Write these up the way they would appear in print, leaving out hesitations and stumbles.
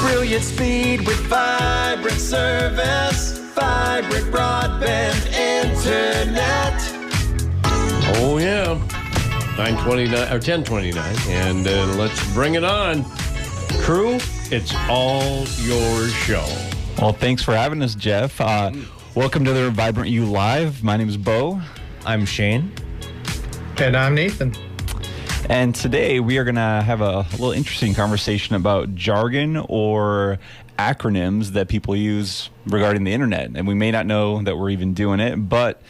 Brilliant speed with vibrant service. Vibrant broadband internet. Oh, yeah. 9:29 or 10:29. And let's bring it on. Crew, it's all your show. Well, thanks for having us, Jeff. Welcome to the Vibrant U Live. My name is Bo. I'm Shane. And I'm Nathan. And today we are going to have a little interesting conversation about jargon or acronyms that people use regarding the internet. And we may not know that we're even doing it, but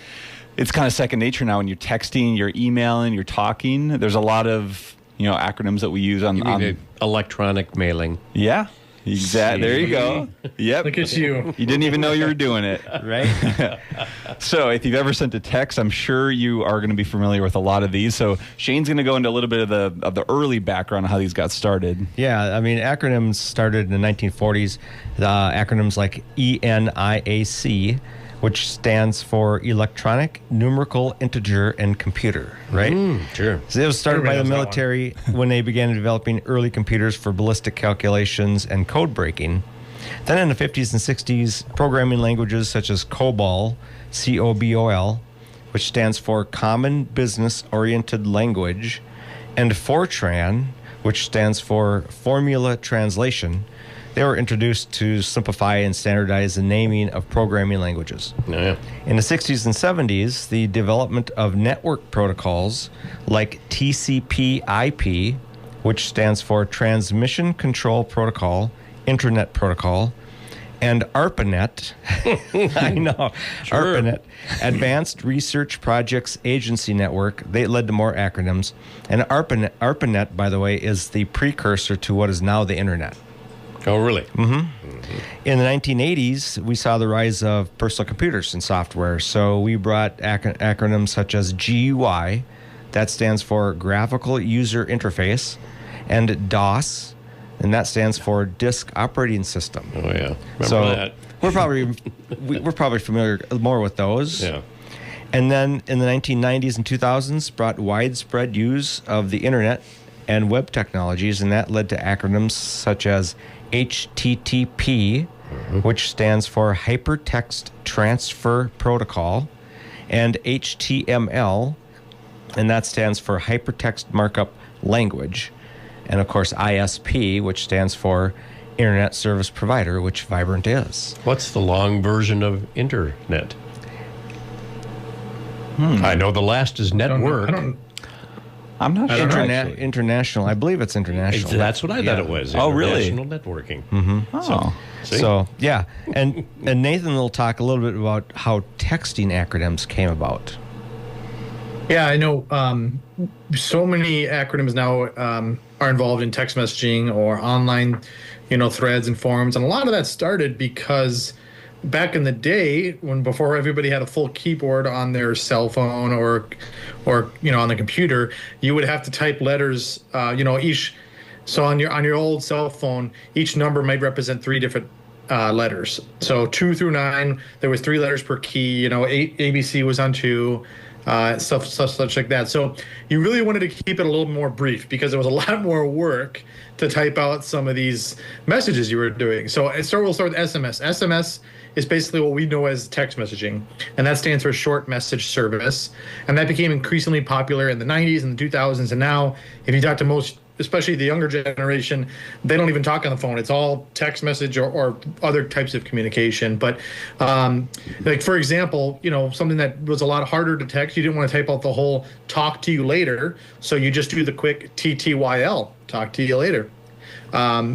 it's kind of second nature now when you're texting, you're emailing, you're talking. There's a lot of, acronyms that we use on electronic mailing. Yeah. Exactly. There you go. Yep. Look at you. You didn't even know you were doing it, right? So if you've ever sent a text, I'm sure you are going to be familiar with a lot of these. So Shane's going to go into a little bit of the early background on how these got started. Yeah, I mean, acronyms started in the 1940s. Acronyms like ENIAC, which stands for Electronic, Numerical, Integer, and Computer, right? Sure. So it was started by the Everybody knows that military when they began developing early computers for ballistic calculations and code breaking. Then in the 50s and 60s, programming languages such as COBOL, COBOL, which stands for Common Business Oriented Language, and Fortran, which stands for Formula Translation, they were introduced to simplify and standardize the naming of programming languages. Yeah. In the 60s and 70s, the development of network protocols like TCP/IP, which stands for Transmission Control Protocol, Internet Protocol, and ARPANET, I know, Sure. ARPANET, Advanced Research Projects Agency Network. They led to more acronyms. And ARPANET, by the way, is the precursor to what is now the Internet. Oh, really? In the 1980s, we saw the rise of personal computers and software. So we brought acronyms such as GUI, that stands for Graphical User Interface, and DOS, and that stands for Disk Operating System. Oh, yeah. Remember So that? we're probably familiar more with those. Yeah. And then in the 1990s and 2000s, brought widespread use of the internet and web technologies, and that led to acronyms such as HTTP, which stands for Hypertext Transfer Protocol, and HTML, and that stands for Hypertext Markup Language, and of course ISP, which stands for Internet Service Provider, which Vibrant is. What's the long version of internet? I know the last is network. I'm not sure. International. I believe it's international. That's what I thought it was. Oh, really? International networking. Oh. So, yeah. And Nathan will talk a little bit about how texting acronyms came about. Yeah, I know so many acronyms now are involved in text messaging or online, threads and forums. And a lot of that started because back in the day, before everybody had a full keyboard on their cell phone or on the computer, you would have to type letters, each. So on your old cell phone, each number might represent three different letters. So 2 through 9, there was 3 letters per key. 8 ABC was on 2. Such like that. So you really wanted to keep it a little more brief because there was a lot more work to type out some of these messages you were doing. So we'll start with SMS. SMS is basically what we know as text messaging, and that stands for Short Message Service. And that became increasingly popular in the 90s and the 2000s. And now, if you talk to most, especially the younger generation, they don't even talk on the phone. It's all text message or other types of communication. But like, for example, something that was a lot harder to text, you didn't want to type out the whole talk to you later. So you just do the quick TTYL, talk to you later.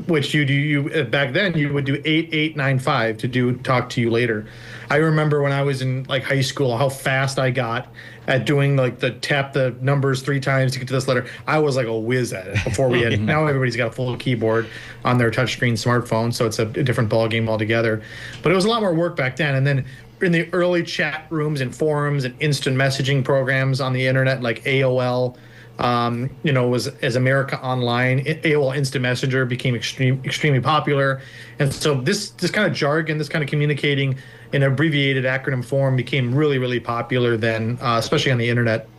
Which you back then you would do 8895 to do talk to you later. I remember when I was in high school how fast I got at doing tap the numbers 3 times to get to this letter. I was like a whiz at it before we had. Now everybody's got a full keyboard on their touchscreen smartphone, so it's a different ballgame altogether. But it was a lot more work back then. And then in the early chat rooms and forums and instant messaging programs on the internet like AOL. Was as America Online, AOL Instant Messenger became extremely popular. And so this kind of jargon, this kind of communicating in abbreviated acronym form became really, really popular then, especially on the internet.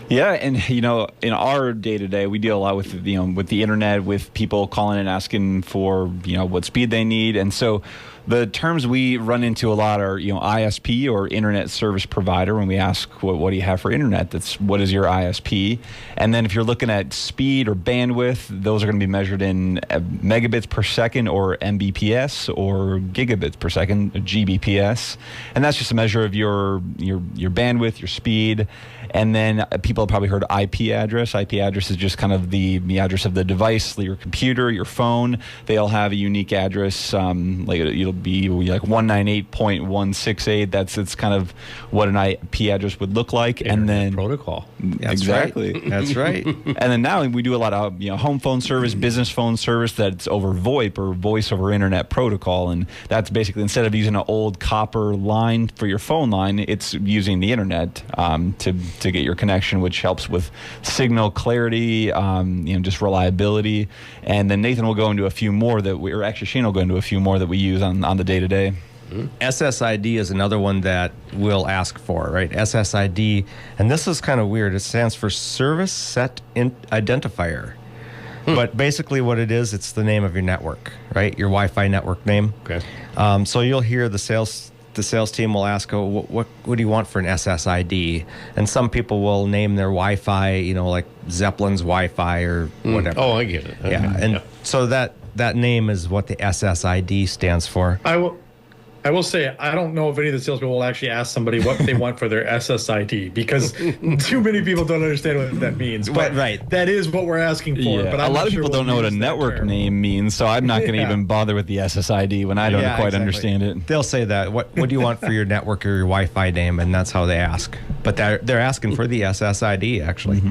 Yeah, and in our day to day, we deal a lot with with the internet, with people calling and asking for what speed they need, and so the terms we run into a lot are ISP or internet service provider. When we ask what do you have for internet, that's what is your ISP, and then if you're looking at speed or bandwidth, those are going to be measured in megabits per second or Mbps or gigabits per second, GBps, and that's just a measure of your bandwidth, your speed. And then people have probably heard IP address. IP address is just kind of the address of the device, your computer, your phone. They all have a unique address. It'll be like 198.168. It's kind of what an IP address would look like. Internet and then protocol. Exactly. Right. That's right. And then now we do a lot of home phone service, business phone service that's over VoIP or voice over internet protocol, and that's basically instead of using an old copper line for your phone line, it's using the internet to get your connection, which helps with signal clarity, just reliability. And then Nathan will go into a few more Shane will go into a few more that we use on the day to day. SSID is another one that we'll ask for, right? SSID, and this is kind of weird. It stands for Service Set Identifier. But basically what it is, it's the name of your network, right? Your Wi-Fi network name. Okay. So you'll hear the sales team will ask, what do you want for an SSID? And some people will name their Wi-Fi, like Zeppelin's Wi-Fi or whatever. Oh, I get it. Yeah, and so that name is what the SSID stands for. I will say, I don't know if any of the salespeople will actually ask somebody what they want for their SSID, because too many people don't understand what that means. But right. That is what we're asking for. Yeah. But a lot of people don't know what a network name means, so I'm not going to even bother with the SSID when I don't quite understand it. They'll say that. What do you want for your network or your Wi-Fi name? And that's how they ask. But they're asking for the SSID, actually.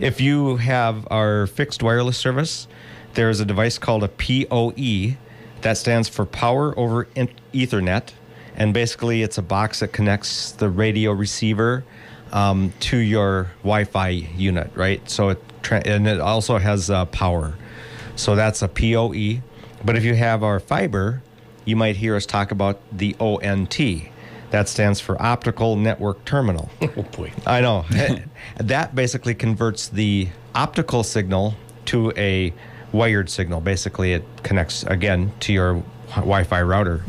If you have our fixed wireless service, there's a device called a PoE. That stands for Power over Ethernet, and basically it's a box that connects the radio receiver to your Wi-Fi unit, right? So it also has power. So that's a PoE. But if you have our fiber, you might hear us talk about the ONT. That stands for Optical Network Terminal. Oh boy. I know. That basically converts the optical signal to a wired signal. Basically, it connects again to your Wi-Fi router.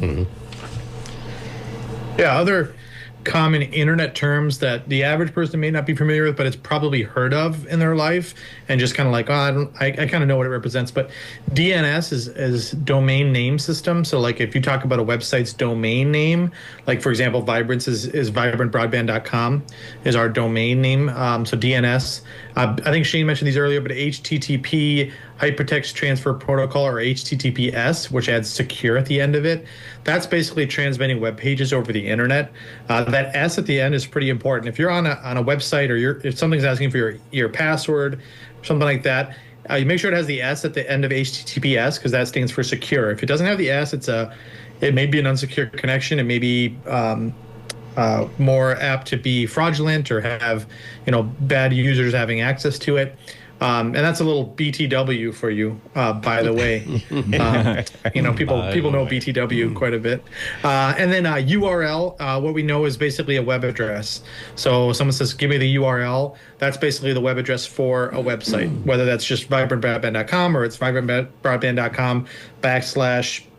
Yeah, other common internet terms that the average person may not be familiar with, but it's probably heard of in their life, and just kind of like, I kind of know what it represents. But DNS is domain name system. So like if you talk about a website's domain name, like for example, Vibrance is vibrantbroadband.com is our domain name. So DNS, I think Shane mentioned these earlier, but HTTP, Hypertext Transfer Protocol, or HTTPS, which adds secure at the end of it. That's basically transmitting web pages over the internet. That S at the end is pretty important. If you're on a website, or if something's asking for your password, something like that, you make sure it has the S at the end of HTTPS, because that stands for secure. If it doesn't have the S, it may be an unsecure connection. It may be more apt to be fraudulent or have bad users having access to it. And that's a little BTW for you, by the way. People know BTW quite a bit. And then URL, what we know is basically a web address. So someone says, give me the URL. That's basically the web address for a website, whether that's just vibrantbroadband.com or it's vibrantbroadband.com /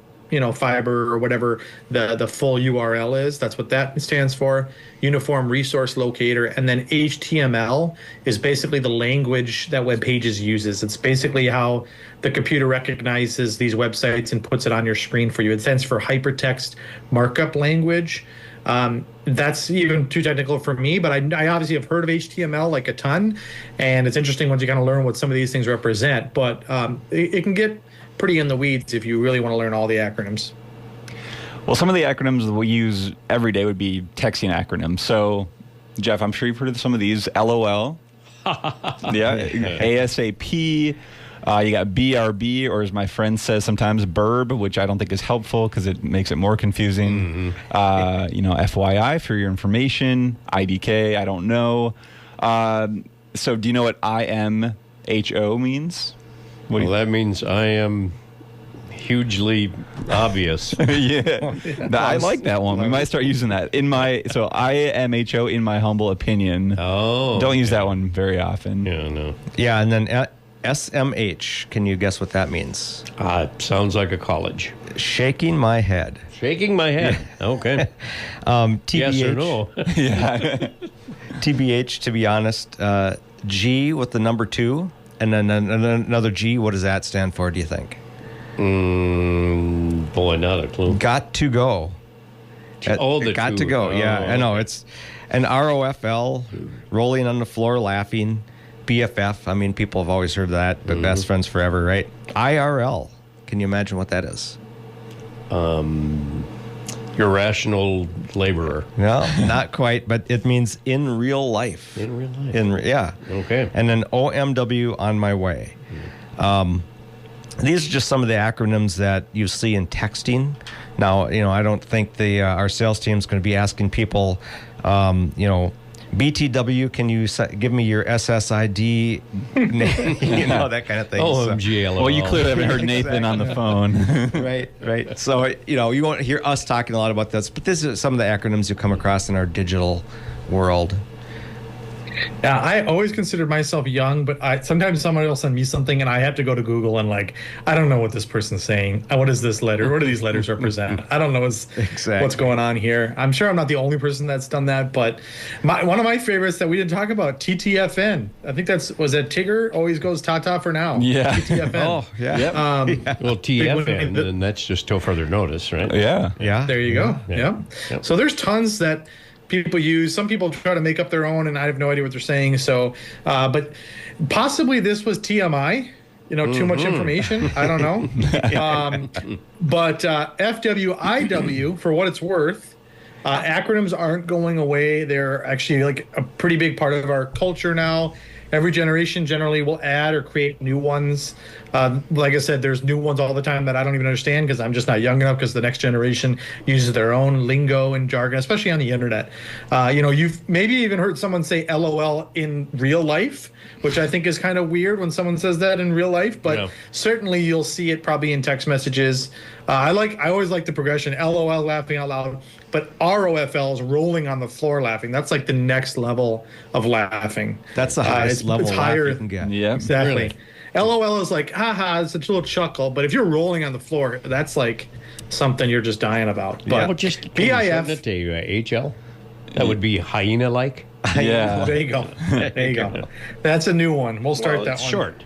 fiber or whatever the full URL is. That's what that stands for. Uniform Resource Locator. And then HTML is basically the language that web pages uses. It's basically how the computer recognizes these websites and puts it on your screen for you. It stands for Hypertext Markup Language. That's even too technical for me, but I obviously have heard of HTML like a ton, and it's interesting once you kind of learn what some of these things represent, but it can get pretty in the weeds if you really want to learn all the acronyms. Well, some of the acronyms that we use every day would be texting acronyms. So, Jeff, I'm sure you've heard of some of these. LOL. Yeah. ASAP. You got BRB, or as my friend says sometimes, BURB, which I don't think is helpful because it makes it more confusing. FYI, for your information. IDK, I don't know. So do you know what IMHO means? That means I am hugely obvious. Yeah. I like that one. We might start using that. So IMHO, in my humble opinion. Oh. Don't use that one very often. Yeah, no. Yeah, and then SMH. Can you guess what that means? Sounds like a college. Shaking my head. Shaking my head. Okay. TBH, Yes or no? Yeah. TBH, to be honest. G with the number 2. And then another G. What does that stand for, do you think? Boy, not a clue. Got to go. The got two. to go. Yeah, Oh, I know. okay. It's an ROFL, rolling on the floor laughing. BFF. I mean, people have always heard that, but best friends forever, right? IRL. Can you imagine what that is? Irrational laborer. No, not quite, but it means in real life. In real life. Yeah. Okay. And then OMW, on my way. These are just some of the acronyms that you see in texting. Now, I don't think our sales team is going to be asking people, BTW, can you give me your SSID name? That kind of thing. OMG, LOL. Well, you clearly haven't heard Nathan on the phone. Right. So, you won't hear us talking a lot about this, but this is some of the acronyms you come across in our digital world. Yeah, I always considered myself young, but sometimes somebody will send me something and I have to go to Google and I don't know what this person's saying. What is this letter? What do these letters represent? I don't know what's going on here. I'm sure I'm not the only person that's done that, but one of my favorites that we didn't talk about, TTFN. I think was that Tigger always goes ta-ta for now. Yeah. TTFN. Oh, yeah. Yep. Well, TFN, and that's just till further notice, right? Yeah. Yeah. There you go. Yeah. Yeah. So there's tons that people use. Some people try to make up their own, and I have no idea what they're saying. So, but possibly this was TMI. Too much information. I don't know. But FWIW, for what it's worth, acronyms aren't going away. They're actually like a pretty big part of our culture now. Every generation generally will add or create new ones. Like I said, there's new ones all the time that I don't even understand because I'm just not young enough, because the next generation uses their own lingo and jargon, especially on the internet. You've maybe even heard someone say LOL in real life, which I think is kind of weird when someone says that in real life, but certainly you'll see it probably in text messages. I always like the progression, LOL, laughing out loud, but ROFL is rolling on the floor laughing. That's like the next level of laughing. That's the highest level it's of higher. laugh you can get. Yeah. Exactly. Really? LOL is like, haha, it's a little chuckle, but if you're rolling on the floor, that's like something you're just dying about. But Well, just BIF. it to HL. That would be hyena-like. Yeah. There you go. There you go. That's a new one. We'll start that it's one. short,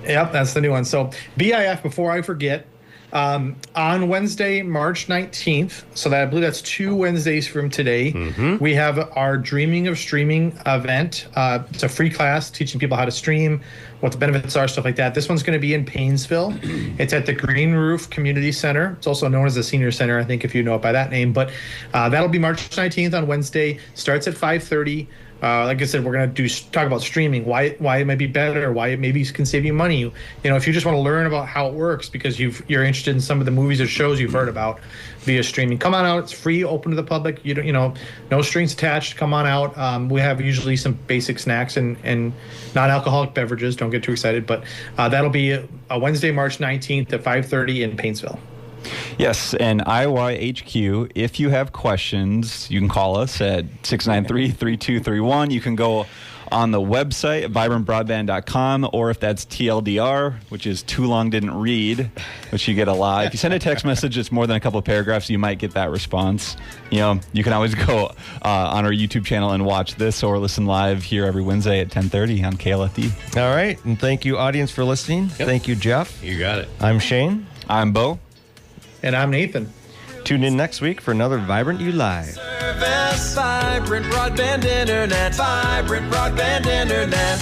Yep, that's the new one. So BIF, before I forget, on Wednesday, March 19th, so that I believe that's 2 Wednesdays from today, we have our Dreaming of Streaming event. It's a free class teaching people how to stream, what the benefits are, stuff like that. This one's going to be in Paynesville. It's at the Green Roof Community Center. It's also known as the Senior Center, I think, if you know it by that name. But that'll be March 19th on Wednesday. Starts at 5:30. Like I said, we're going to talk about streaming, why it might be better, why it maybe can save you money. If you just want to learn about how it works because you're interested in some of the movies or shows you've heard about via streaming, come on out. It's free, open to the public. No strings attached. Come on out. We have usually some basic snacks and non-alcoholic beverages. Don't get too excited, but that'll be a Wednesday, March 19th at 5:30 in Paynesville. Yes, and IYHQ, if you have questions, you can call us at 693-3231. You can go on the website, vibrantbroadband.com, or if that's TLDR, which is too long didn't read, which you get a lot. If you send a text message, it's more than a couple of paragraphs, you might get that response. You can always go on our YouTube channel and watch this or listen live here every Wednesday at 10:30 on KLFD. All right. And thank you, audience, for listening. Yep. Thank you, Jeff. You got it. I'm Shane. I'm Bo. And I'm Nathan. Tune in next week for another Vibrant You Live. Service, Vibrant Broadband Internet. Vibrant Broadband Internet.